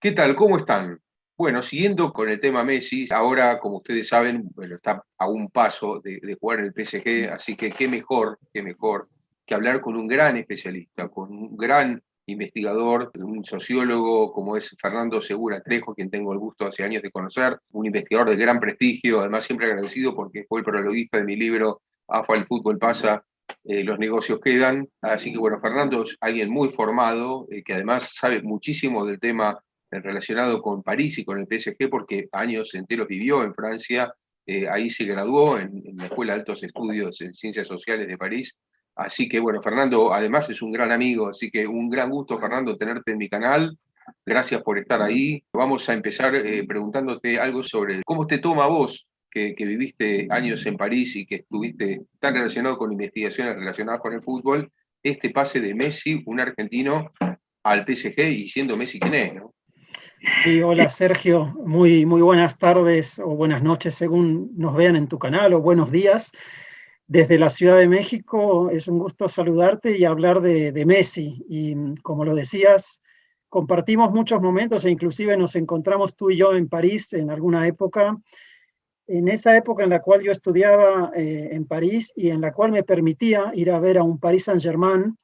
¿Qué tal? ¿Cómo están? Bueno, siguiendo con el tema Messi, ahora, como ustedes saben, bueno, está a un paso de jugar en el PSG, así que qué mejor que hablar con un gran especialista, con un gran investigador, un sociólogo como es Fernando Segura Trejo, quien tengo el gusto hace años de conocer, un investigador de gran prestigio, además siempre agradecido porque fue el prologuista de mi libro AFA, el fútbol pasa, los negocios quedan. Así que bueno, Fernando es alguien muy formado, que además sabe muchísimo del tema relacionado con París y con el PSG, porque años enteros vivió en Francia, ahí se graduó en la Escuela de Altos Estudios en Ciencias Sociales de París. Así que bueno, Fernando además es un gran amigo, así que un gran gusto, Fernando, tenerte en mi canal. Gracias por estar ahí. Vamos a empezar preguntándote algo sobre cómo te toma a vos, que viviste años en París y que estuviste tan relacionado con investigaciones relacionadas con el fútbol, este pase de Messi, un argentino, al PSG y siendo Messi quien es, ¿no? Sí, hola Sergio, muy buenas tardes o buenas noches según nos vean en tu canal o buenos días. Desde la Ciudad de México es un gusto saludarte y hablar de Messi. Y como lo decías, compartimos muchos momentos e inclusive nos encontramos tú y yo en París en alguna época, en esa época en la cual yo estudiaba en París y en la cual me permitía ir a ver a un Paris Saint-Germain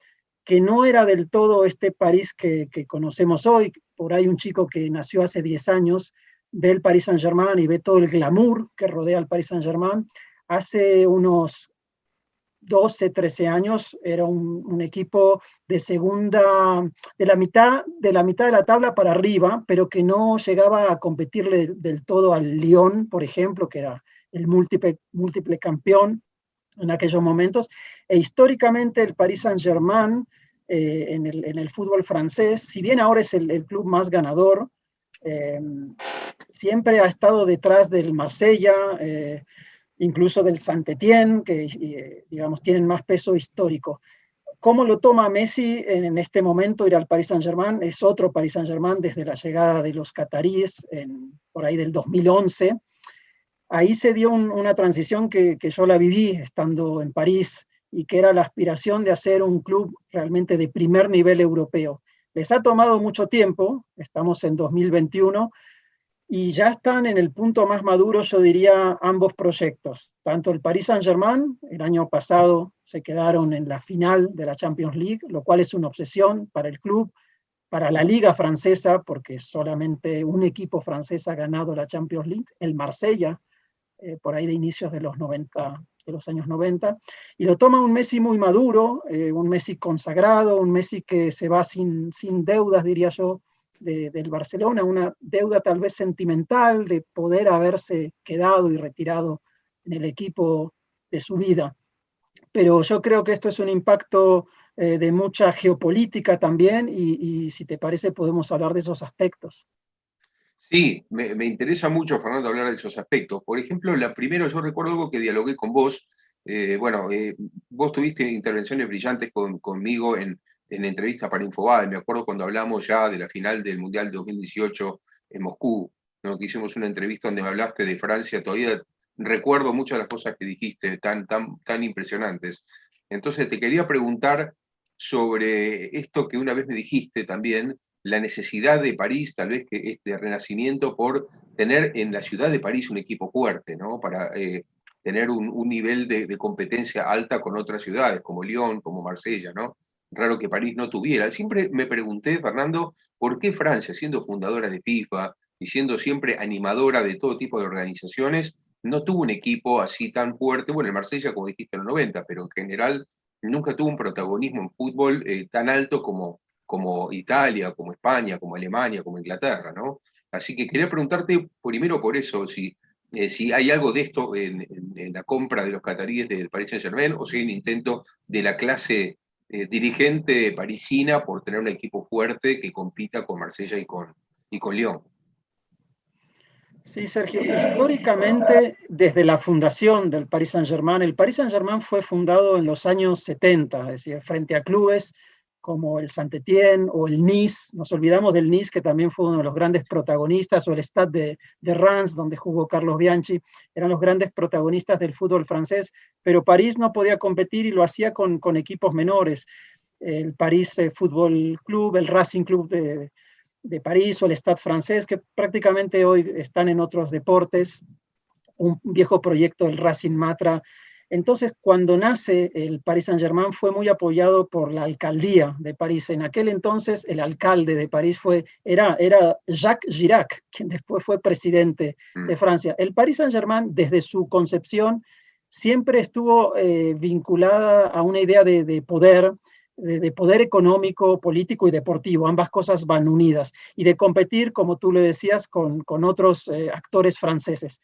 que no era del todo este París que conocemos hoy. Por ahí un chico que nació hace 10 años ve el Paris Saint-Germain y ve todo el glamour que rodea al Paris Saint-Germain. Hace unos 12, 13 años era un equipo de segunda, de la mitad de la tabla para arriba, pero que no llegaba a competirle del todo al Lyon, por ejemplo, que era el múltiple campeón en aquellos momentos. E históricamente el Paris Saint-Germain en el fútbol francés, si bien ahora es el club más ganador, eh, siempre ha estado detrás del Marsella, incluso del Saint-Étienne, que digamos tienen más peso histórico. ¿Cómo lo toma Messi en este momento ir al Paris Saint-Germain? Es otro Paris Saint-Germain desde la llegada de los cataríes por ahí del 2011. Ahí se dio una transición que yo la viví estando en París y que era la aspiración de hacer un club realmente de primer nivel europeo. Les ha tomado mucho tiempo, estamos en 2021, y ya están en el punto más maduro, yo diría, ambos proyectos. Tanto el Paris Saint-Germain, el año pasado se quedaron en la final de la Champions League, lo cual es una obsesión para el club, para la liga francesa, porque solamente un equipo francés ha ganado la Champions League, el Marsella, por ahí de inicios de los 90, de los años 90, y lo toma un Messi muy maduro, un Messi consagrado, un Messi que se va sin deudas, diría yo, del Barcelona, una deuda tal vez sentimental de poder haberse quedado y retirado en el equipo de su vida. Pero yo creo que esto es un impacto de mucha geopolítica también y si te parece podemos hablar de esos aspectos. Sí, me interesa mucho, Fernando, hablar de esos aspectos. Por ejemplo, la primera, yo recuerdo algo que dialogué con vos. Bueno, vos tuviste intervenciones brillantes conmigo en entrevista para Infobae. Me acuerdo cuando hablamos ya de la final del Mundial 2018 en Moscú, ¿no? Que hicimos una entrevista donde me hablaste de Francia. Todavía recuerdo muchas de las cosas que dijiste, tan impresionantes. Entonces, te quería preguntar sobre esto que una vez me dijiste también, la necesidad de París, tal vez que este renacimiento por tener en la ciudad de París un equipo fuerte, ¿no? Para tener un nivel de competencia alta con otras ciudades, como Lyon, como Marsella, ¿no? Raro que París no tuviera. Siempre me pregunté, Fernando, ¿por qué Francia, siendo fundadora de FIFA y siendo siempre animadora de todo tipo de organizaciones, no tuvo un equipo así tan fuerte? Bueno, el Marsella, como dijiste, en los 90, pero en general nunca tuvo un protagonismo en fútbol tan alto como Italia, como España, como Alemania, como Inglaterra, ¿no? Así que quería preguntarte primero por eso, si hay algo de esto en la compra de los cataríes del Paris Saint-Germain o si hay un intento de la clase dirigente parisina por tener un equipo fuerte que compita con Marsella y con Lyon. Sí, Sergio, históricamente, desde la fundación del Paris Saint-Germain, el Paris Saint-Germain fue fundado en los años 70, es decir, frente a clubes como el Saint-Étienne o el Nice. Nos olvidamos del Nice, que también fue uno de los grandes protagonistas, o el Stade de Reims, donde jugó Carlos Bianchi, eran los grandes protagonistas del fútbol francés, pero París no podía competir y lo hacía con equipos menores. El París Fútbol Club, el Racing Club de París o el Stade francés, que prácticamente hoy están en otros deportes, un viejo proyecto del Racing Matra. Entonces, cuando nace el Paris Saint-Germain fue muy apoyado por la alcaldía de París. En aquel entonces el alcalde de París era Jacques Chirac, quien después fue presidente de Francia. El Paris Saint-Germain, desde su concepción, siempre estuvo vinculada a una idea de poder, de poder económico, político y deportivo. Ambas cosas van unidas. Y de competir, como tú le decías, con otros actores franceses.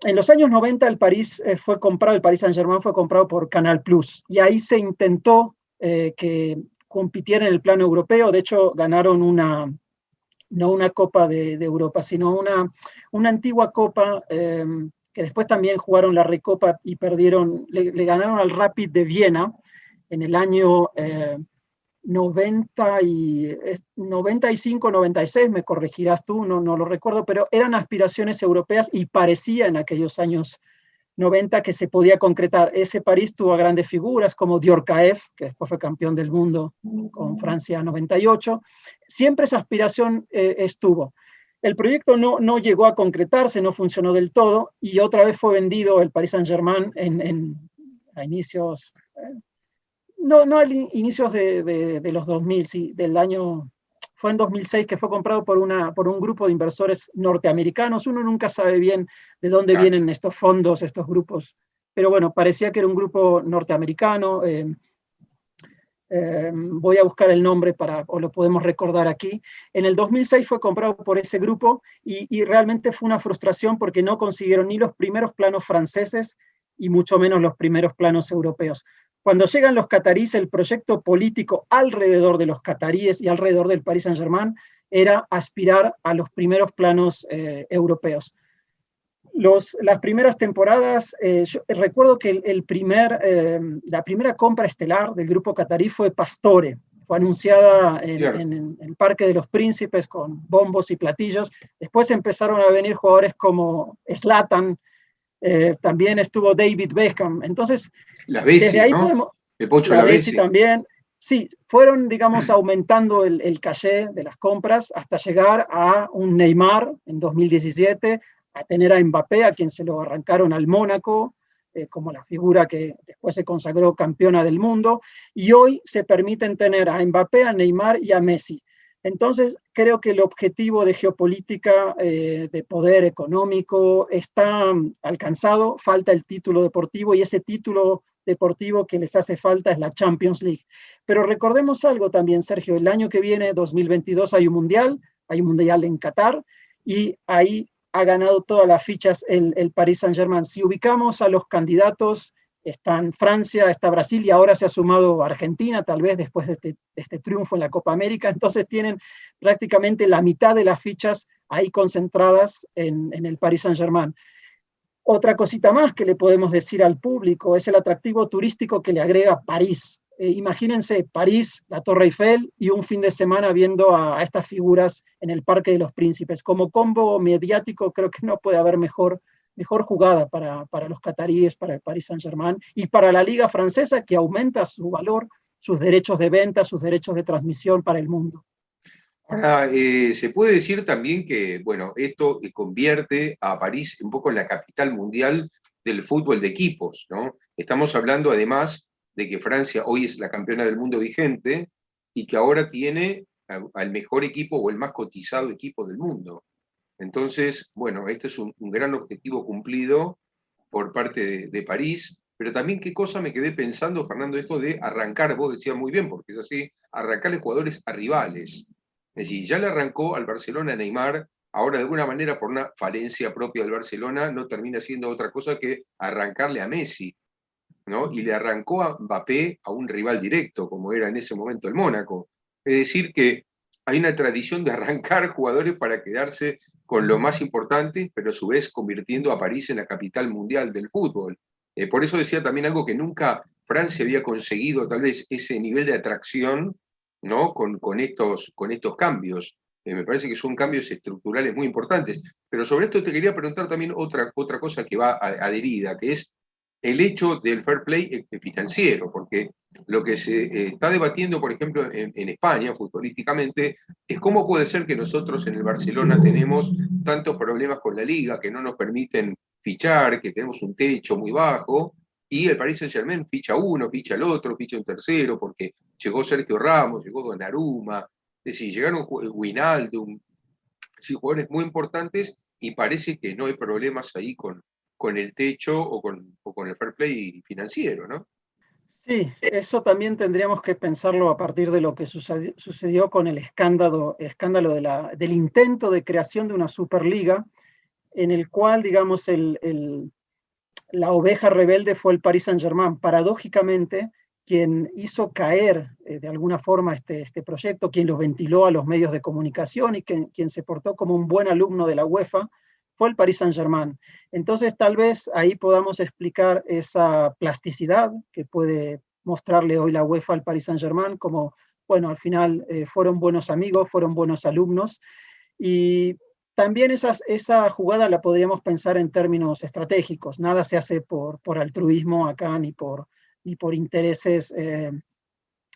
En los años 90 el Paris Saint-Germain fue comprado por Canal Plus y ahí se intentó que compitiera en el plano europeo. De hecho, ganaron no una Copa de Europa, sino una antigua Copa que después también jugaron la Recopa y perdieron, le ganaron al Rapid de Viena en el año 95, 96, me corregirás tú, no lo recuerdo, pero eran aspiraciones europeas y parecía en aquellos años 90 que se podía concretar. Ese París tuvo a grandes figuras como Djorkaeff, que después fue campeón del mundo con Francia 98. Siempre esa aspiración estuvo. El proyecto no llegó a concretarse, no funcionó del todo, y otra vez fue vendido el Paris Saint-Germain a inicios... No, a inicios de los 2000, sí, fue en 2006 que fue comprado por un grupo de inversores norteamericanos. Uno nunca sabe bien de dónde vienen estos fondos, estos grupos, pero bueno, parecía que era un grupo norteamericano. Voy a buscar el nombre o lo podemos recordar aquí. En el 2006 fue comprado por ese grupo y realmente fue una frustración porque no consiguieron ni los primeros planos franceses y mucho menos los primeros planos europeos. Cuando llegan los cataríes, el proyecto político alrededor de los cataríes y alrededor del Paris Saint-Germain era aspirar a los primeros planos europeos. Las primeras temporadas, yo recuerdo que la primera compra estelar del grupo catarí fue Pastore. Fue anunciada en el Parque de los Príncipes con bombos y platillos. Después empezaron a venir jugadores como Zlatan, también estuvo David Beckham. Entonces, la Bessi, desde ahí ¿no? podemos... El Pocho la Bessi también. Sí, fueron, digamos, aumentando el caché de las compras hasta llegar a un Neymar en 2017, a tener a Mbappé, a quien se lo arrancaron al Mónaco, como la figura que después se consagró campeona del mundo, y hoy se permiten tener a Mbappé, a Neymar y a Messi. Entonces, creo que el objetivo de geopolítica, de poder económico, está alcanzado, falta el título deportivo, y ese título deportivo que les hace falta es la Champions League. Pero recordemos algo también, Sergio, el año que viene, 2022, hay un mundial en Qatar, y ahí ha ganado todas las fichas el Paris Saint-Germain. Si ubicamos a los candidatos, están Francia, está Brasil y ahora se ha sumado Argentina, tal vez después de este triunfo en la Copa América. Entonces tienen prácticamente la mitad de las fichas ahí concentradas en el Paris Saint-Germain. Otra cosita más que le podemos decir al público es el atractivo turístico que le agrega París. Imagínense París, la Torre Eiffel y un fin de semana viendo a estas figuras en el Parque de los Príncipes. Como combo mediático creo que no puede haber mejor jugada para los cataríes, para el Paris Saint-Germain y para la Liga Francesa, que aumenta su valor, sus derechos de venta, sus derechos de transmisión para el mundo. Ahora, se puede decir también que, bueno, esto convierte a París un poco en la capital mundial del fútbol de equipos, ¿no? Estamos hablando además de que Francia hoy es la campeona del mundo vigente y que ahora tiene al mejor equipo o el más cotizado equipo del mundo. Entonces, bueno, este es un gran objetivo cumplido por parte de París, pero también qué cosa me quedé pensando, Fernando, esto de arrancar, vos decías muy bien, porque es así, arrancarle jugadores a rivales. Es decir, ya le arrancó al Barcelona Neymar, ahora de alguna manera por una falencia propia del Barcelona no termina siendo otra cosa que arrancarle a Messi, ¿no? Y le arrancó a Mbappé a un rival directo, como era en ese momento el Mónaco. Es decir, que hay una tradición de arrancar jugadores para quedarse con lo más importante, pero a su vez convirtiendo a París en la capital mundial del fútbol. Por eso decía también algo que nunca Francia había conseguido, tal vez ese nivel de atracción, ¿no? con estos cambios. Me parece que son cambios estructurales muy importantes. Pero sobre esto te quería preguntar también otra cosa que va adherida, que es el hecho del fair play financiero, porque Lo que se está debatiendo, por ejemplo, en España, futbolísticamente, es cómo puede ser que nosotros en el Barcelona tenemos tantos problemas con la liga, que no nos permiten fichar, que tenemos un techo muy bajo, y el Paris Saint-Germain ficha uno, ficha el otro, ficha un tercero, porque llegó Sergio Ramos, llegó Donnarumma, es decir, llegaron Wijnaldum, sí, jugadores muy importantes, y parece que no hay problemas ahí con el techo o con el fair play financiero, ¿no? Sí, eso también tendríamos que pensarlo a partir de lo que sucedió con el escándalo del intento de creación de una Superliga, en el cual, digamos, la oveja rebelde fue el Paris Saint-Germain. Paradójicamente, quien hizo caer de alguna forma este proyecto, quien lo ventiló a los medios de comunicación y quien se portó como un buen alumno de la UEFA, fue el Paris Saint-Germain. Entonces, tal vez ahí podamos explicar esa plasticidad que puede mostrarle hoy la UEFA al Paris Saint-Germain, como, bueno, al final fueron buenos amigos, fueron buenos alumnos, y también esa jugada la podríamos pensar en términos estratégicos. Nada se hace por altruismo acá, ni por intereses,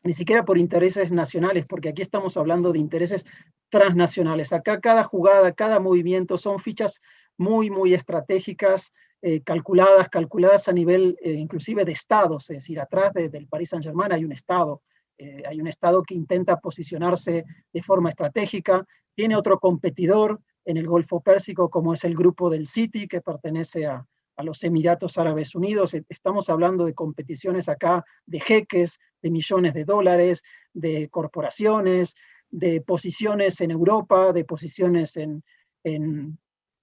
ni siquiera por intereses nacionales, porque aquí estamos hablando de intereses transnacionales. Acá cada jugada, cada movimiento son fichas muy, muy estratégicas, calculadas a nivel inclusive de estados, es decir, atrás del Paris Saint-Germain hay un estado que intenta posicionarse de forma estratégica, tiene otro competidor en el Golfo Pérsico, como es el grupo del City, que pertenece a los Emiratos Árabes Unidos. Estamos hablando de competiciones acá, de jeques, de millones de dólares, de corporaciones, de posiciones en Europa, de posiciones en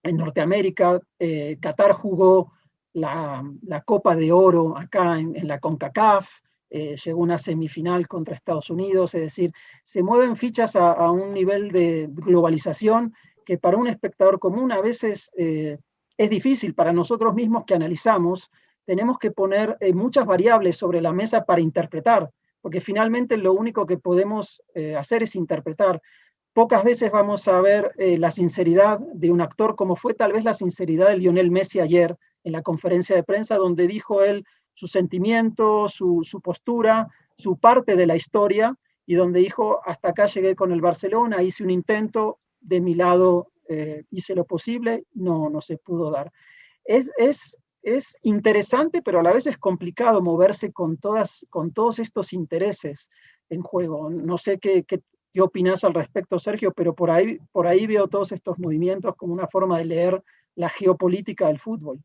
Norteamérica. Qatar jugó la Copa de Oro acá en la CONCACAF, llegó a una semifinal contra Estados Unidos, es decir, se mueven fichas a un nivel de globalización que para un espectador común a veces es difícil. Para nosotros mismos que analizamos, tenemos que poner muchas variables sobre la mesa para interpretar, porque finalmente lo único que podemos hacer es interpretar. Pocas veces vamos a ver la sinceridad de un actor, como fue tal vez la sinceridad de Lionel Messi ayer en la conferencia de prensa, donde dijo él su sentimiento, su postura, su parte de la historia, y donde dijo, hasta acá llegué con el Barcelona, hice un intento, de mi lado hice lo posible, no se pudo dar. Es interesante, pero a la vez es complicado moverse con todos estos intereses en juego. No sé qué opinas al respecto, Sergio, pero por ahí veo todos estos movimientos como una forma de leer la geopolítica del fútbol.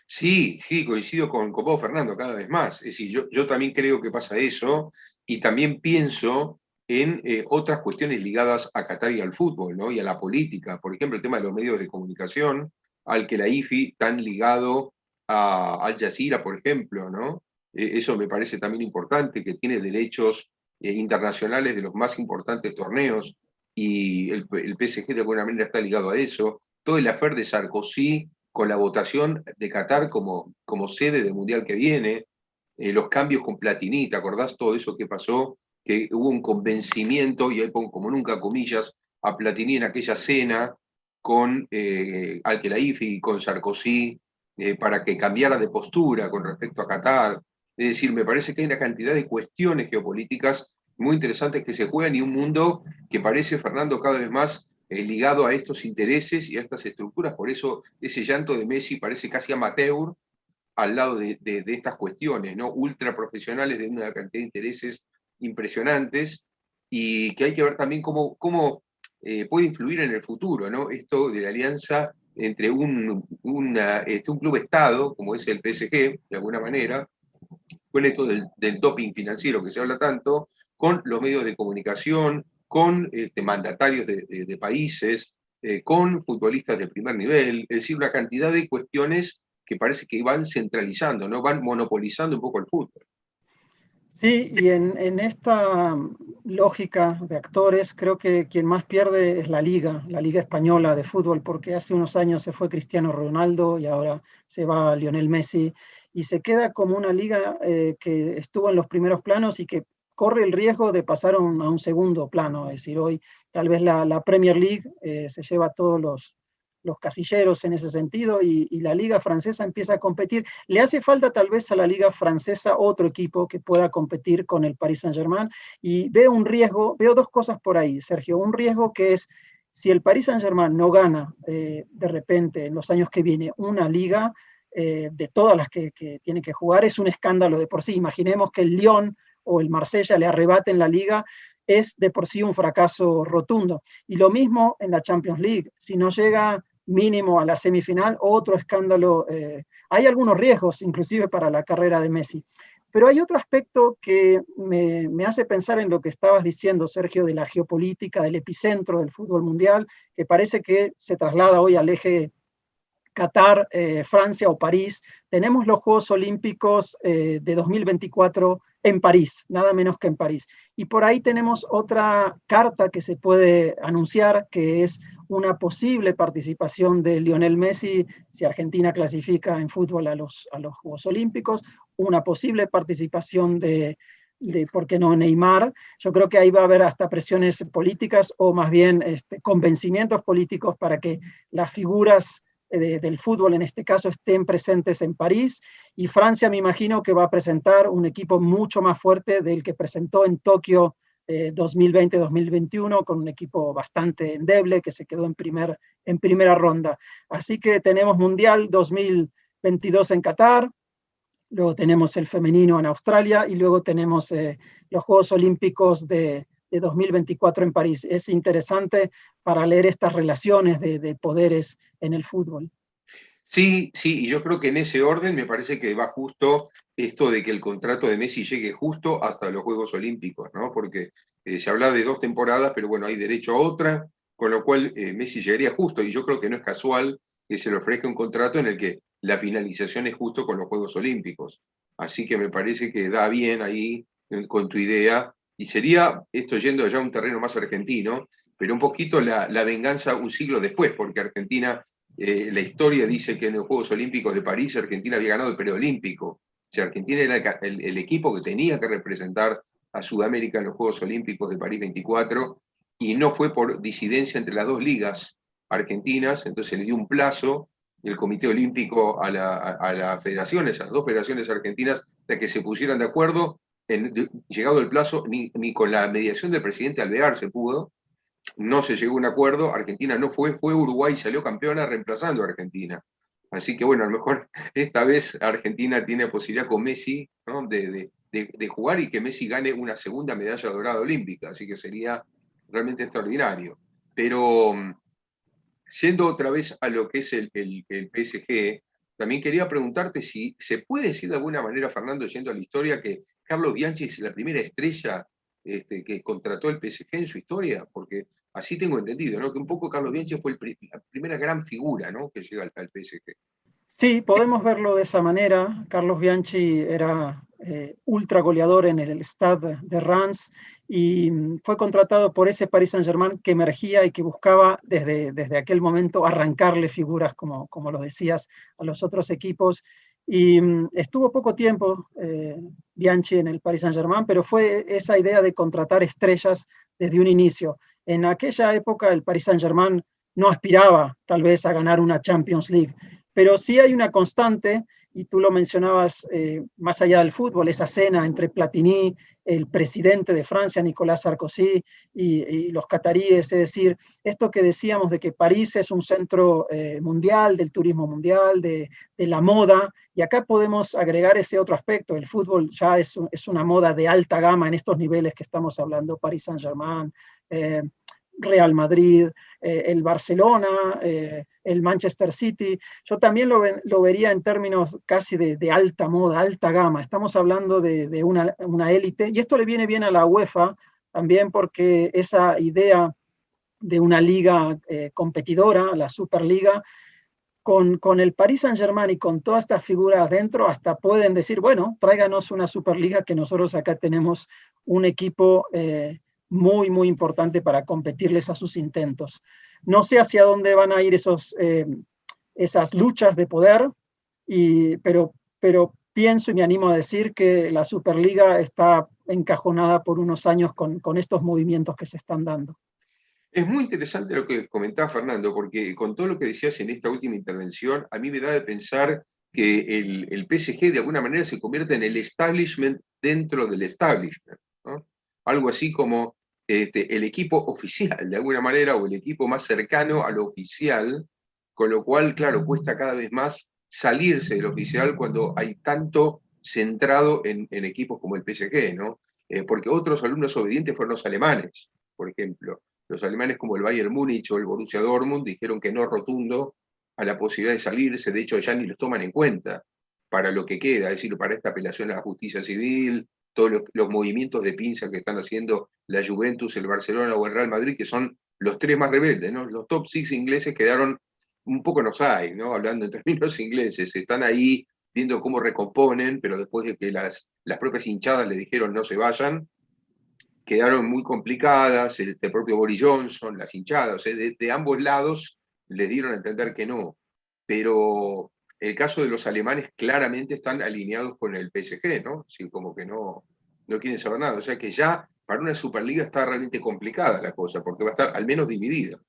Sí, sí, coincido con vos, Fernando, cada vez más. Es decir, yo también creo que pasa eso y también pienso en otras cuestiones ligadas a Qatar y al fútbol, ¿no? Y a la política. Por ejemplo, el tema de los medios de comunicación, al que la IFI tan ligado a Al Jazeera, por ejemplo, ¿no? Eso me parece también importante, que tiene derechos internacionales de los más importantes torneos y el PSG de alguna manera está ligado a eso. Todo el affair de Sarkozy con la votación de Qatar como sede del Mundial que viene, los cambios con Platini, ¿te acordás todo eso que pasó? Que hubo un convencimiento, y ahí pongo como nunca comillas, a Platini en aquella cena con Al-Khelaifi y con Sarkozy, para que cambiara de postura con respecto a Qatar. Es decir, me parece que hay una cantidad de cuestiones geopolíticas muy interesantes que se juegan y un mundo que parece, Fernando, cada vez más ligado a estos intereses y a estas estructuras. Por eso ese llanto de Messi parece casi amateur al lado de estas cuestiones, ¿no? Ultra profesionales de una cantidad de intereses impresionantes y que hay que ver también cómo puede influir en el futuro, ¿no? Esto de la alianza entre un club-estado, como es el PSG, de alguna manera, con esto del doping financiero que se habla tanto, con los medios de comunicación, con mandatarios de países, con futbolistas de primer nivel, es decir, una cantidad de cuestiones que parece que van centralizando, ¿no? Van monopolizando un poco el fútbol. Sí, y en esta lógica de actores, creo que quien más pierde es la Liga Española de Fútbol, porque hace unos años se fue Cristiano Ronaldo y ahora se va Lionel Messi, y se queda como una liga que estuvo en los primeros planos y que corre el riesgo de pasar a un segundo plano. Es decir, hoy tal vez la Premier League se lleva todos los casilleros en ese sentido y la liga francesa empieza a competir. Le hace falta tal vez a la liga francesa otro equipo que pueda competir con el Paris Saint-Germain y veo un riesgo, veo dos cosas por ahí, Sergio. Un riesgo que es, si el Paris Saint-Germain no gana de repente en los años que viene una liga, de todas las que tiene que jugar, es un escándalo de por sí. Imaginemos que el Lyon o el Marsella le arrebaten la liga, es de por sí un fracaso rotundo. Y lo mismo en la Champions League, si no llega mínimo a la semifinal, otro escándalo. Hay algunos riesgos, inclusive para la carrera de Messi. Pero hay otro aspecto que me hace pensar en lo que estabas diciendo, Sergio, de la geopolítica, del epicentro del fútbol mundial, que parece que se traslada hoy al eje Qatar, Francia o París. Tenemos los Juegos Olímpicos de 2024 en París, nada menos que en París. Y por ahí tenemos otra carta que se puede anunciar, que es una posible participación de Lionel Messi, si Argentina clasifica en fútbol a los Juegos Olímpicos, una posible participación de ¿por qué no?, Neymar. Yo creo que ahí va a haber hasta presiones políticas o más bien convencimientos políticos para que las figuras del fútbol en este caso estén presentes en París, y Francia me imagino que va a presentar un equipo mucho más fuerte del que presentó en Tokio 2020-2021, con un equipo bastante endeble que se quedó en primera ronda. Así que tenemos Mundial 2022 en Qatar, luego tenemos el femenino en Australia y luego tenemos los Juegos Olímpicos de 2024 en París. Es interesante para leer estas relaciones de poderes en el fútbol. Sí, sí, y yo creo que en ese orden me parece que va justo esto de que el contrato de Messi llegue justo hasta los Juegos Olímpicos, ¿no? Porque se habla de 2 temporadas, pero bueno, hay derecho a otra, con lo cual Messi llegaría justo, y yo creo que no es casual que se le ofrezca un contrato en el que la finalización es justo con los Juegos Olímpicos. Así que me parece que da bien ahí con tu idea, y sería esto yendo ya a un terreno más argentino, pero un poquito la venganza un siglo después, porque Argentina, la historia dice que en los Juegos Olímpicos de París Argentina había ganado el preolímpico. O sea, Argentina era el equipo que tenía que representar a Sudamérica en los Juegos Olímpicos de París 24, y no fue por disidencia entre las 2 ligas argentinas. Entonces le dio un plazo el Comité Olímpico a las federaciones, a las 2 federaciones argentinas, de que se pusieran de acuerdo. Llegado el plazo, ni con la mediación del presidente Alvear se pudo, no se llegó a un acuerdo. Argentina no fue Uruguay, salió campeona reemplazando a Argentina. Así que bueno, a lo mejor esta vez Argentina tiene posibilidad con Messi, ¿no?, de jugar, y que Messi gane una segunda medalla dorada olímpica, así que sería realmente extraordinario. Pero yendo otra vez a lo que es el PSG, también quería preguntarte si se puede decir de alguna manera, Fernando, yendo a la historia, que Carlos Bianchi es la primera estrella que contrató el PSG en su historia, porque así tengo entendido, ¿no?, que un poco Carlos Bianchi fue la primera gran figura, ¿no?, que llega al PSG. Sí, podemos verlo de esa manera. Carlos Bianchi era ultra goleador en el Stade de Reims y fue contratado por ese Paris Saint-Germain que emergía y que buscaba desde aquel momento arrancarle figuras, como lo decías, a los otros equipos. Y estuvo poco tiempo Bianchi en el Paris Saint-Germain, pero fue esa idea de contratar estrellas desde un inicio. En aquella época el Paris Saint-Germain no aspiraba tal vez a ganar una Champions League, pero sí hay una constante, y tú lo mencionabas más allá del fútbol, esa cena entre Platini, el presidente de Francia, Nicolas Sarkozy, y los cataríes, es decir, esto que decíamos de que París es un centro mundial, del turismo mundial, de la moda, y acá podemos agregar ese otro aspecto. El fútbol ya es una moda de alta gama en estos niveles que estamos hablando, Paris Saint-Germain, Real Madrid, el Barcelona, el Manchester City. Yo también lo vería en términos casi de alta moda, alta gama. Estamos hablando de una élite, y esto le viene bien a la UEFA también, porque esa idea de una liga competidora, la Superliga, con el Paris Saint-Germain y con todas estas figuras dentro, hasta pueden decir, bueno, tráiganos una Superliga, que nosotros acá tenemos un equipo muy, muy importante para competirles a sus intentos. No sé hacia dónde van a ir esas luchas de poder, pero pienso y me animo a decir que la Superliga está encajonada por unos años con estos movimientos que se están dando. Es muy interesante lo que comentaba Fernando, porque con todo lo que decías en esta última intervención, a mí me da de pensar que el PSG de alguna manera se convierte en el establishment dentro del establishment, ¿no? Algo así como el equipo oficial, de alguna manera, o el equipo más cercano a lo oficial, con lo cual, claro, cuesta cada vez más salirse del oficial cuando hay tanto centrado en equipos como el PSG, ¿no? Porque otros alumnos obedientes fueron los alemanes, por ejemplo. Los alemanes como el Bayern Múnich o el Borussia Dortmund dijeron que no rotundo a la posibilidad de salirse, de hecho ya ni los toman en cuenta para lo que queda, es decir, para esta apelación a la justicia civil, todos los movimientos de pinza que están haciendo la Juventus, el Barcelona o el Real Madrid, que son los tres más rebeldes, ¿no? Los top six ingleses quedaron un poco en offside, ¿no? Hablando en términos ingleses, están ahí viendo cómo recomponen, pero después de que las propias hinchadas le dijeron no se vayan, quedaron muy complicadas, el propio Boris Johnson, las hinchadas, o sea, de ambos lados les dieron a entender que no. Pero el caso de los alemanes claramente están alineados con el PSG, ¿no? Así como que no quieren saber nada. O sea que ya para una Superliga está realmente complicada la cosa, porque va a estar al menos dividida.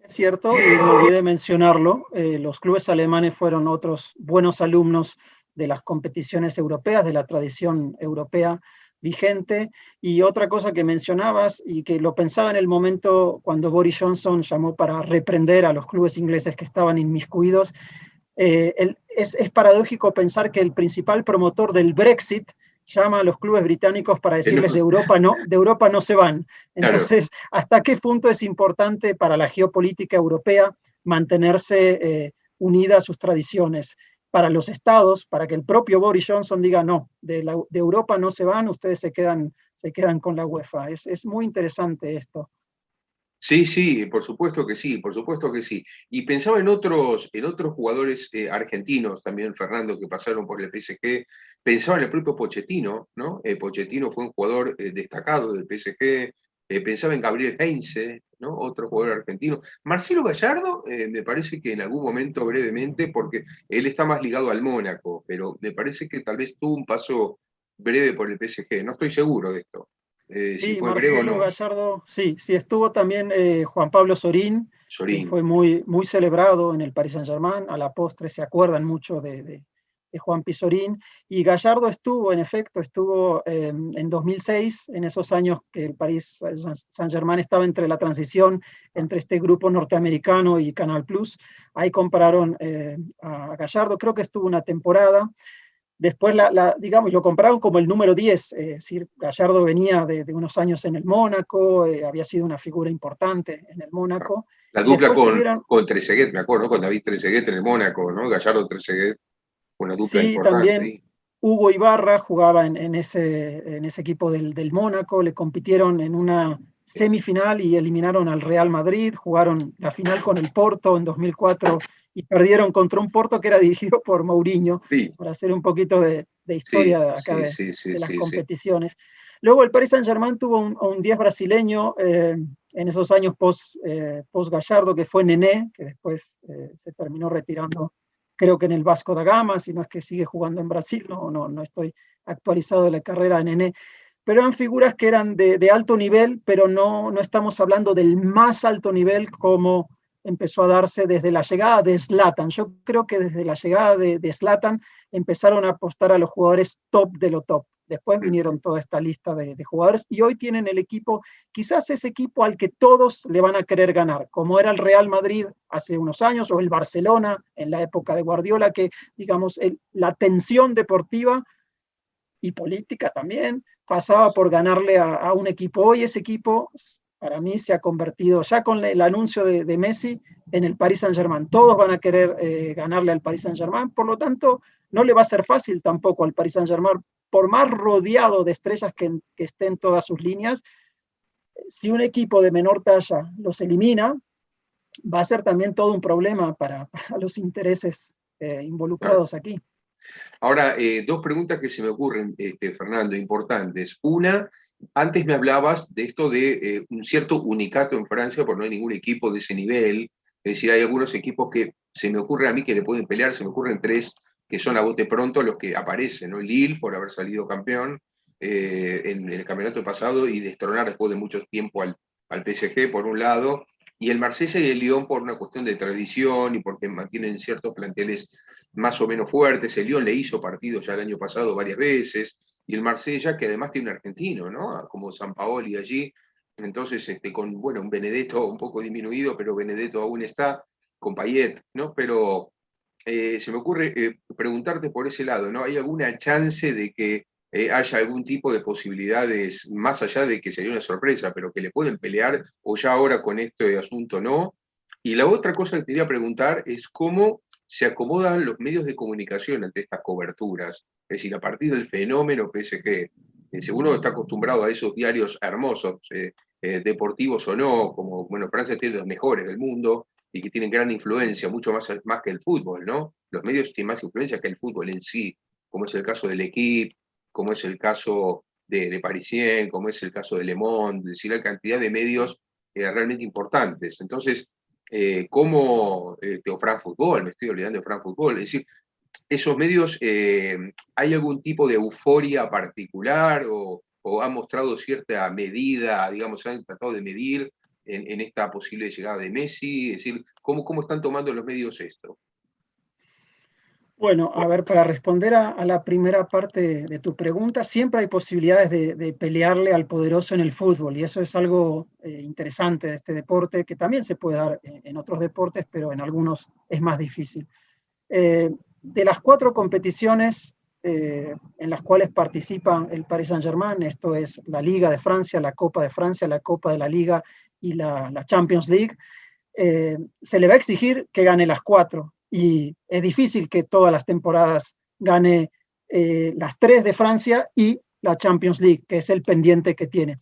Es cierto, y me olvidé mencionarlo, los clubes alemanes fueron otros buenos alumnos de las competiciones europeas, de la tradición europea vigente. Y otra cosa que mencionabas y que lo pensaba en el momento cuando Boris Johnson llamó para reprender a los clubes ingleses que estaban inmiscuidos, es paradójico pensar que el principal promotor del Brexit llama a los clubes británicos para decirles de Europa no se van. Claro. Entonces, ¿hasta qué punto es importante para la geopolítica europea mantenerse unida a sus tradiciones? Para los estados, para que el propio Boris Johnson diga no, de Europa no se van, ustedes se quedan con la UEFA. Es muy interesante esto. Sí, sí, por supuesto que sí, por supuesto que sí. Y pensaba en otros jugadores argentinos también, Fernando, que pasaron por el PSG. Pensaba en el propio Pochettino, ¿no? Pochettino fue un jugador destacado del PSG. Pensaba en Gabriel Heinze, ¿no? Otro jugador argentino. Marcelo Gallardo, me parece que en algún momento brevemente, porque él está más ligado al Mónaco, pero me parece que tal vez tuvo un paso breve por el PSG. No estoy seguro de esto, si Sí, fue breve o Marcelo no. Gallardo, sí, sí, estuvo también Juan Pablo Sorín, que Sorín. fue muy, muy celebrado en el Paris Saint-Germain, a la postre se acuerdan mucho de Juan Pizorín, y Gallardo estuvo, en efecto, estuvo en 2006, en esos años que el Paris Saint-Germain estaba entre la transición entre este grupo norteamericano y Canal Plus, ahí compraron a Gallardo, creo que estuvo una temporada. Después, digamos, lo compraron como el número 10, es decir, Gallardo venía de unos años en el Mónaco, había sido una figura importante en el Mónaco, La y dupla después tuvieron, con Trezeguet, me acuerdo, ¿no? Con David Trezeguet en el Mónaco, ¿no? Gallardo Trezeguet, una dupla sí, importante también ahí. Hugo Ibarra jugaba en ese equipo del Mónaco, le compitieron en una semifinal y eliminaron al Real Madrid, jugaron la final con el Porto en 2004 y perdieron contra un Porto que era dirigido por Mourinho, Sí, para hacer un poquito de sí, historia acá sí, sí, sí, de las sí, sí. competiciones. Luego el Paris Saint-Germain tuvo un 10 brasileño en esos años post Gallardo, que fue Nené, que después se terminó retirando, creo que en el Vasco da Gama, si no es que sigue jugando en Brasil, no estoy actualizado de la carrera de Nené, pero eran figuras que eran de alto nivel, pero no estamos hablando del más alto nivel como empezó a darse desde la llegada de Zlatan. Yo creo que desde la llegada de Zlatan empezaron a apostar a los jugadores top de lo top. Después Mm. vinieron toda esta lista de jugadores y hoy tienen el equipo, quizás ese equipo al que todos le van a querer ganar, como era el Real Madrid hace unos años o el Barcelona en la época de Guardiola, que digamos la tensión deportiva y política también pasaba por ganarle a un equipo. Hoy ese equipo para mí se ha convertido ya con el anuncio de Messi en el Paris Saint-Germain. Todos van a querer ganarle al Paris Saint-Germain, por lo tanto no le va a ser fácil tampoco al Paris Saint-Germain, por más rodeado de estrellas que estén todas sus líneas. Si un equipo de menor talla los elimina, va a ser también todo un problema para los intereses Claro. involucrados aquí. Ahora, dos preguntas que se me ocurren, Fernando, importantes. Una, antes me hablabas de esto de un cierto unicato en Francia, porque no hay ningún equipo de ese nivel. Es decir, hay algunos equipos que se me ocurre a mí que le pueden pelear, se me ocurren tres que son a bote pronto los que aparecen, ¿no? Lille, por haber salido campeón en el campeonato pasado y destronar después de mucho tiempo al PSG por un lado, y el Marsella y el Lyon por una cuestión de tradición y porque mantienen ciertos planteles más o menos fuertes. El Lyon le hizo partidos ya el año pasado varias veces, y el Marsella, que además tiene un argentino, ¿no? Como Sampaoli allí. Entonces, con, bueno, un Benedetto un poco disminuido, pero Benedetto aún está, con Payet, ¿no? Pero se me ocurre preguntarte por ese lado, ¿no? ¿Hay alguna chance de que haya algún tipo de posibilidades, más allá de que sería una sorpresa, pero que le pueden pelear, o ya ahora con este asunto no? Y la otra cosa que te quería preguntar es cómo se acomodan los medios de comunicación ante estas coberturas. Es decir, a partir del fenómeno PSG, según uno está acostumbrado a esos diarios hermosos, deportivos o no, como, bueno, Francia tiene los mejores del mundo, y que tienen gran influencia, mucho más que el fútbol, ¿no? Los medios tienen más influencia que el fútbol en sí, como es el caso del Equipe, como es el caso de Parisien, como es el caso de Le Monde, es decir, la cantidad de medios realmente importantes. Entonces, ¿cómo, o France Football, me estoy olvidando de France Football, es decir, esos medios, ¿hay algún tipo de euforia particular o han mostrado cierta medida, digamos, han tratado de medir en esta posible llegada de Messi? Es decir, ¿cómo están tomando los medios esto? Bueno, a ver, para responder a la primera parte de tu pregunta, siempre hay posibilidades de pelearle al poderoso en el fútbol, y eso es algo interesante de este deporte, que también se puede dar en otros deportes, pero en algunos es más difícil. De las 4 competiciones en las cuales participa el Paris Saint-Germain, esto es la Liga de Francia, la Copa de Francia, la Copa de la Liga y la Champions League, se le va a exigir que gane las 4, y es difícil que todas las temporadas gane las 3 de Francia y la Champions League, que es el pendiente que tiene.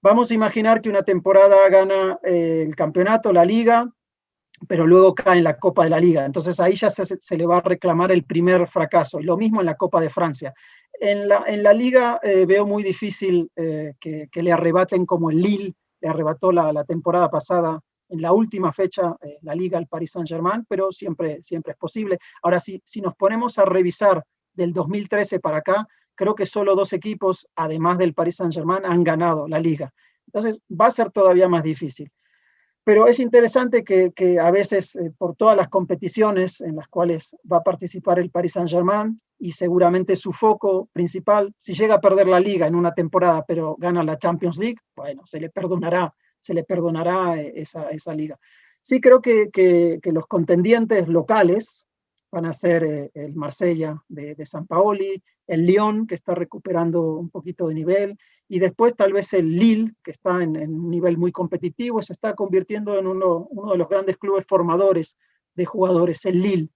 Vamos a imaginar que una temporada gana el campeonato, la Liga, pero luego cae en la Copa de la Liga. Entonces ahí ya se le va a reclamar el primer fracaso. Y lo mismo en la Copa de Francia. En la Liga veo muy difícil que le arrebaten como el Lille le arrebató la temporada pasada, en la última fecha, la Liga al Paris Saint-Germain, pero siempre es posible. Ahora, si nos ponemos a revisar del 2013 para acá, creo que solo 2 equipos, además del Paris Saint-Germain, han ganado la Liga. Entonces va a ser todavía más difícil. Pero es interesante que a veces por todas las competiciones en las cuales va a participar el Paris Saint-Germain, y seguramente su foco principal, si llega a perder la Liga en una temporada pero gana la Champions League, bueno, se le perdonará esa liga. Sí creo que los contendientes locales van a ser el Marsella de Sampaoli, el Lyon, que está recuperando un poquito de nivel, y después tal vez el Lille, que está en un nivel muy competitivo, y se está convirtiendo en uno de los grandes clubes formadores de jugadores, el Lille.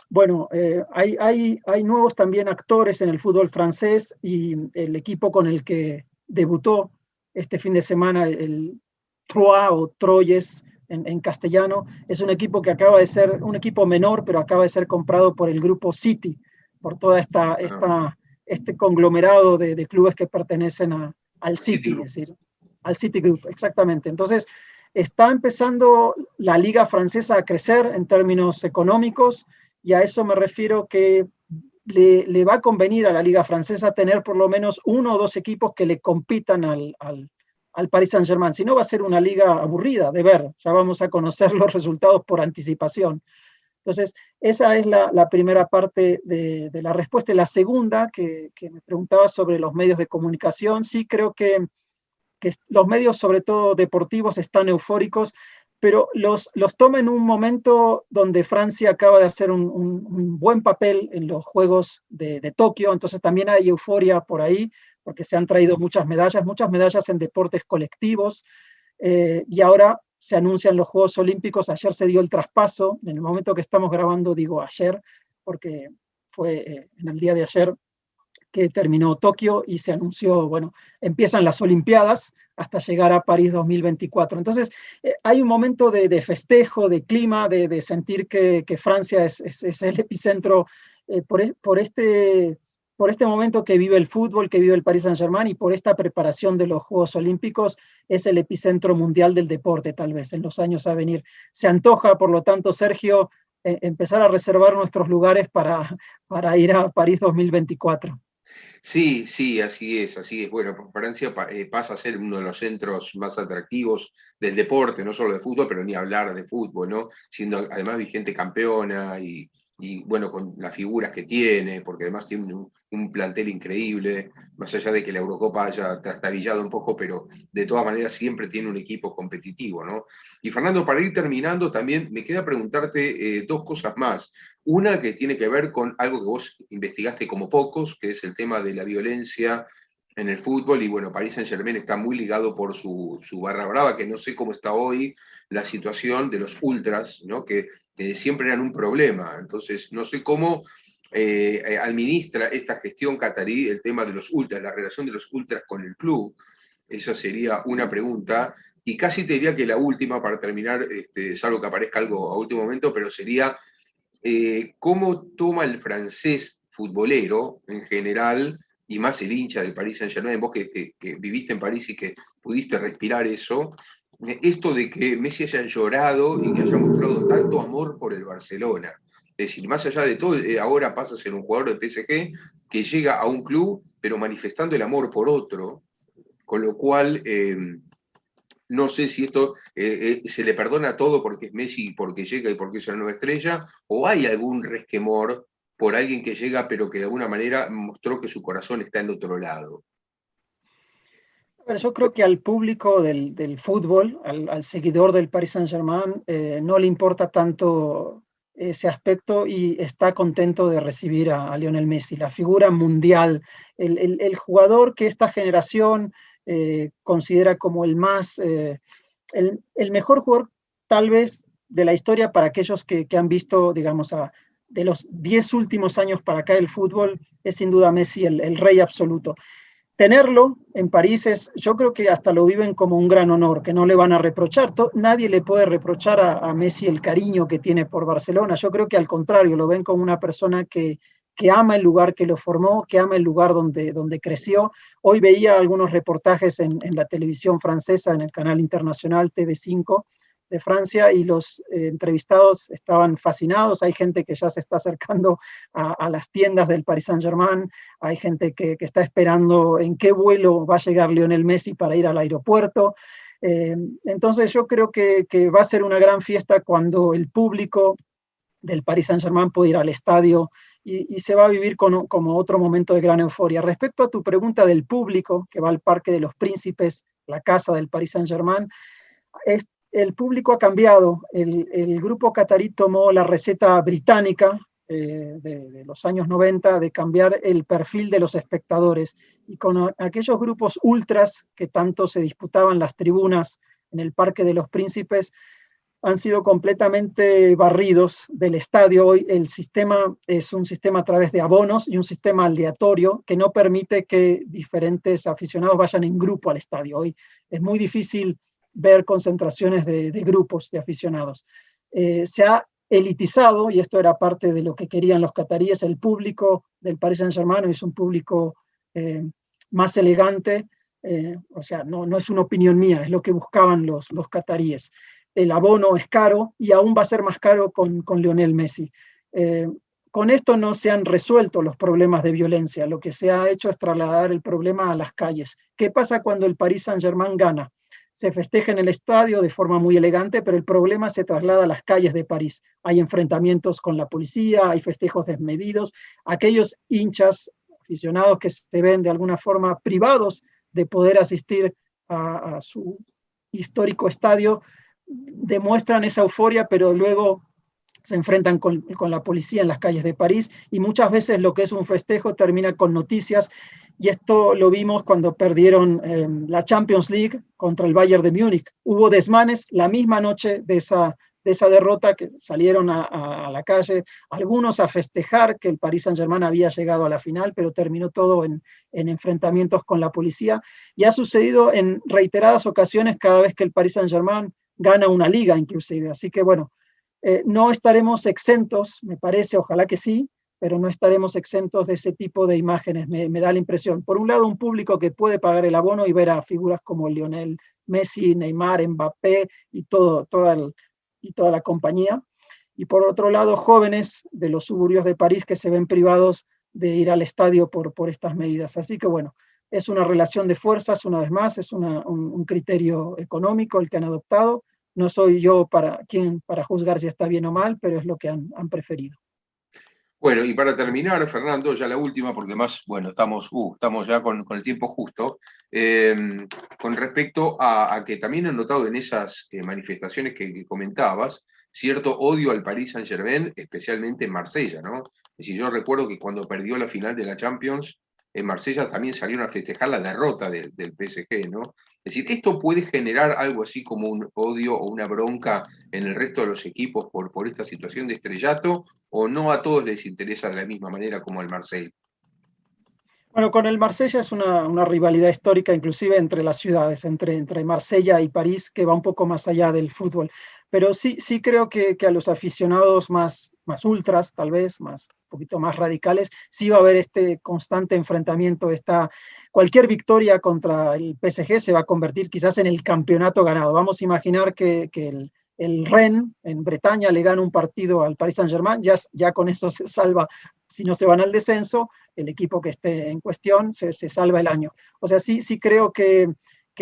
Bueno, hay nuevos también actores en el fútbol francés, y el equipo con el que debutó este fin de semana, el Troyes o Troyes en castellano, es un equipo que acaba de ser un equipo menor, pero acaba de ser comprado por el grupo City, por toda este conglomerado de clubes que pertenecen al City, es decir, al City Group, exactamente. Entonces, está empezando la liga francesa a crecer en términos económicos, y a eso me refiero que le va a convenir a la liga francesa tener por lo menos 1 o 2 equipos que le compitan al Paris Saint-Germain. Si no, va a ser una liga aburrida de ver. Ya vamos a conocer los resultados por anticipación. Entonces, esa es la primera parte de la respuesta. Y la segunda, que me preguntaba sobre los medios de comunicación, sí creo que los medios, sobre todo deportivos, están eufóricos, pero los toma en un momento donde Francia acaba de hacer un buen papel en los Juegos de Tokio, entonces también hay euforia por ahí, porque se han traído muchas medallas en deportes colectivos, y ahora se anuncian los Juegos Olímpicos. Ayer se dio el traspaso, en el momento que estamos grabando digo ayer, porque fue en el día de ayer que terminó Tokio y se anunció, bueno, empiezan las Olimpiadas hasta llegar a París 2024. Entonces, hay un momento de festejo, de clima, de sentir que Francia es el epicentro por este momento que vive el fútbol, que vive el Paris Saint-Germain, y por esta preparación de los Juegos Olímpicos, es el epicentro mundial del deporte, tal vez, en los años a venir. Se antoja, por lo tanto, Sergio, empezar a reservar nuestros lugares para ir a París 2024. Sí, sí, así es, así es. Bueno, Francia pasa a ser uno de los centros más atractivos del deporte, no solo de fútbol, pero ni hablar de fútbol, ¿no? Siendo además vigente campeona y bueno, con las figuras que tiene, porque además tiene un plantel increíble, más allá de que la Eurocopa haya trastabillado un poco, pero de todas maneras siempre tiene un equipo competitivo, ¿no? Y Fernando, para ir terminando, también me queda preguntarte dos cosas más. Una que tiene que ver con algo que vos investigaste como pocos, que es el tema de la violencia en el fútbol. Y bueno, Paris Saint-Germain está muy ligado por su barra brava, que no sé cómo está hoy la situación de los ultras, ¿no? Que siempre eran un problema. Entonces, no sé cómo administra esta gestión catarí el tema de los ultras, la relación de los ultras con el club. Esa sería una pregunta. Y casi te diría que la última, para terminar, salvo que aparezca algo a último momento, pero sería cómo toma el francés futbolero en general, y más el hincha del Paris Saint-Germain, vos que viviste en París y que pudiste respirar eso, esto de que Messi haya llorado y que haya mostrado tanto amor por el Barcelona. Es decir, más allá de todo, ahora pasa a ser un jugador de PSG que llega a un club, pero manifestando el amor por otro, con lo cual no sé si esto se le perdona todo porque es Messi, porque llega y porque es una nueva estrella, o hay algún resquemor por alguien que llega pero que de alguna manera mostró que su corazón está en otro lado. Pero yo creo que al público del fútbol, al seguidor del Paris Saint-Germain, no le importa tanto ese aspecto y está contento de recibir a Lionel Messi, la figura mundial, el jugador que esta generación considera como el mejor jugador tal vez de la historia para aquellos que han visto, digamos, de los 10 últimos años para acá el fútbol, es sin duda Messi el rey absoluto. Tenerlo en París yo creo que hasta lo viven como un gran honor, que no le van a reprochar. Nadie le puede reprochar a Messi el cariño que tiene por Barcelona. Yo creo que al contrario, lo ven como una persona que ama el lugar que lo formó, que ama el lugar donde creció. Hoy veía algunos reportajes en la televisión francesa, en el canal internacional TV5 de Francia, y los entrevistados estaban fascinados. Hay gente que ya se está acercando a las tiendas del Paris Saint-Germain, hay gente que está esperando en qué vuelo va a llegar Lionel Messi para ir al aeropuerto. Entonces yo creo que va a ser una gran fiesta cuando el público del Paris Saint-Germain puede ir al estadio y se va a vivir como otro momento de gran euforia. Respecto a tu pregunta del público que va al Parque de los Príncipes, la casa del Paris Saint-Germain, el público ha cambiado. El grupo catarí tomó la receta británica de los años 90 de cambiar el perfil de los espectadores, y con aquellos grupos ultras que tanto se disputaban las tribunas en el Parque de los Príncipes han sido completamente barridos del estadio. Hoy el sistema es un sistema a través de abonos y un sistema aleatorio que no permite que diferentes aficionados vayan en grupo al estadio. Hoy es muy difícil ver concentraciones de grupos de aficionados. Se ha elitizado, y esto era parte de lo que querían los cataríes, el público del Paris Saint-Germain es un público más elegante, o sea, no es una opinión mía, es lo que buscaban los cataríes. El abono es caro y aún va a ser más caro con Lionel Messi. Con esto no se han resuelto los problemas de violencia, lo que se ha hecho es trasladar el problema a las calles. ¿Qué pasa cuando el Paris Saint-Germain gana? Se festeja en el estadio de forma muy elegante, pero el problema se traslada a las calles de París. Hay enfrentamientos con la policía, hay festejos desmedidos. Aquellos hinchas aficionados que se ven de alguna forma privados de poder asistir a su histórico estadio demuestran esa euforia, pero luego se enfrentan con la policía en las calles de París, y muchas veces lo que es un festejo termina con noticias, y esto lo vimos cuando perdieron la Champions League contra el Bayern de Múnich. Hubo desmanes la misma noche de esa derrota, que salieron a la calle, algunos a festejar que el Paris Saint-Germain había llegado a la final, pero terminó todo en enfrentamientos con la policía, y ha sucedido en reiteradas ocasiones cada vez que el Paris Saint-Germain gana una liga inclusive. Así que bueno, no estaremos exentos, me parece, ojalá que sí, pero no estaremos exentos de ese tipo de imágenes, me da la impresión. Por un lado, un público que puede pagar el abono y ver a figuras como Lionel Messi, Neymar, Mbappé y toda la compañía. Y por otro lado, jóvenes de los suburbios de París que se ven privados ir al estadio por estas medidas. Así que bueno, es una relación de fuerzas, una vez más, es un criterio económico el que han adoptado. No soy yo para juzgar si está bien o mal, pero es lo que han preferido. Bueno, y para terminar, Fernando, ya la última, porque además, bueno, estamos ya con el tiempo justo, con respecto a que también han notado en esas manifestaciones que comentabas, cierto odio al Paris Saint-Germain, especialmente en Marsella, ¿no? Es decir, yo recuerdo que cuando perdió la final de la Champions, en Marsella también salieron a festejar la derrota del PSG, ¿no? Es decir, ¿esto puede generar algo así como un odio o una bronca en el resto de los equipos por esta situación de estrellato? ¿O no a todos les interesa de la misma manera como al Marseille? Bueno, con el Marsella es una rivalidad histórica, inclusive entre las ciudades, entre Marsella y París, que va un poco más allá del fútbol. Pero sí creo que a los aficionados más ultras, tal vez, un poquito más radicales, sí va a haber este constante enfrentamiento. Cualquier victoria contra el PSG se va a convertir quizás en el campeonato ganado. Vamos a imaginar que el Rennes en Bretaña le gana un partido al Paris Saint-Germain, ya con eso se salva, si no se van al descenso, el equipo que esté en cuestión se salva el año. O sea, sí creo que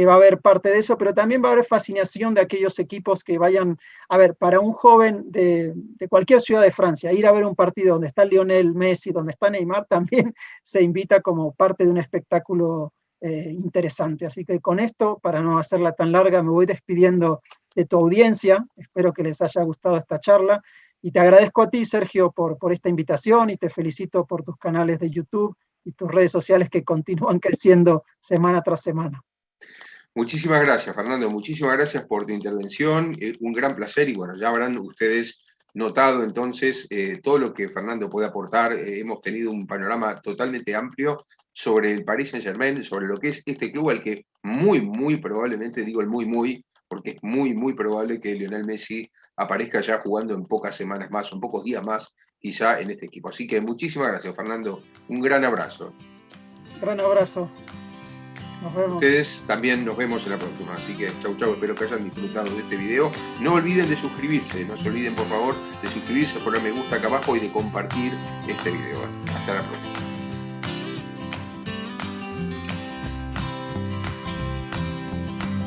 va a haber parte de eso, pero también va a haber fascinación de aquellos equipos que vayan, a ver, para un joven de cualquier ciudad de Francia, ir a ver un partido donde está Lionel Messi, donde está Neymar, también se invita como parte de un espectáculo interesante. Así que con esto, para no hacerla tan larga, me voy despidiendo de tu audiencia. Espero que les haya gustado esta charla y te agradezco a ti, Sergio, por esta invitación y te felicito por tus canales de YouTube y tus redes sociales que continúan creciendo semana tras semana. Muchísimas gracias, Fernando. Muchísimas gracias por tu intervención. Un gran placer y bueno, ya habrán ustedes notado entonces todo lo que Fernando puede aportar. Hemos tenido un panorama totalmente amplio sobre el Paris Saint-Germain, sobre lo que es este club al que muy probablemente, digo el muy, porque es muy probable que Lionel Messi aparezca ya jugando en pocas semanas más, en pocos días más, quizá en este equipo. Así que muchísimas gracias, Fernando. Un gran abrazo. Gran abrazo. Nos vemos. Ustedes también nos vemos en la próxima. Así que chau, espero que hayan disfrutado de este video. No olviden de suscribirse, no se olviden por favor de suscribirse, poner me gusta acá abajo y de compartir este video. Hasta la próxima.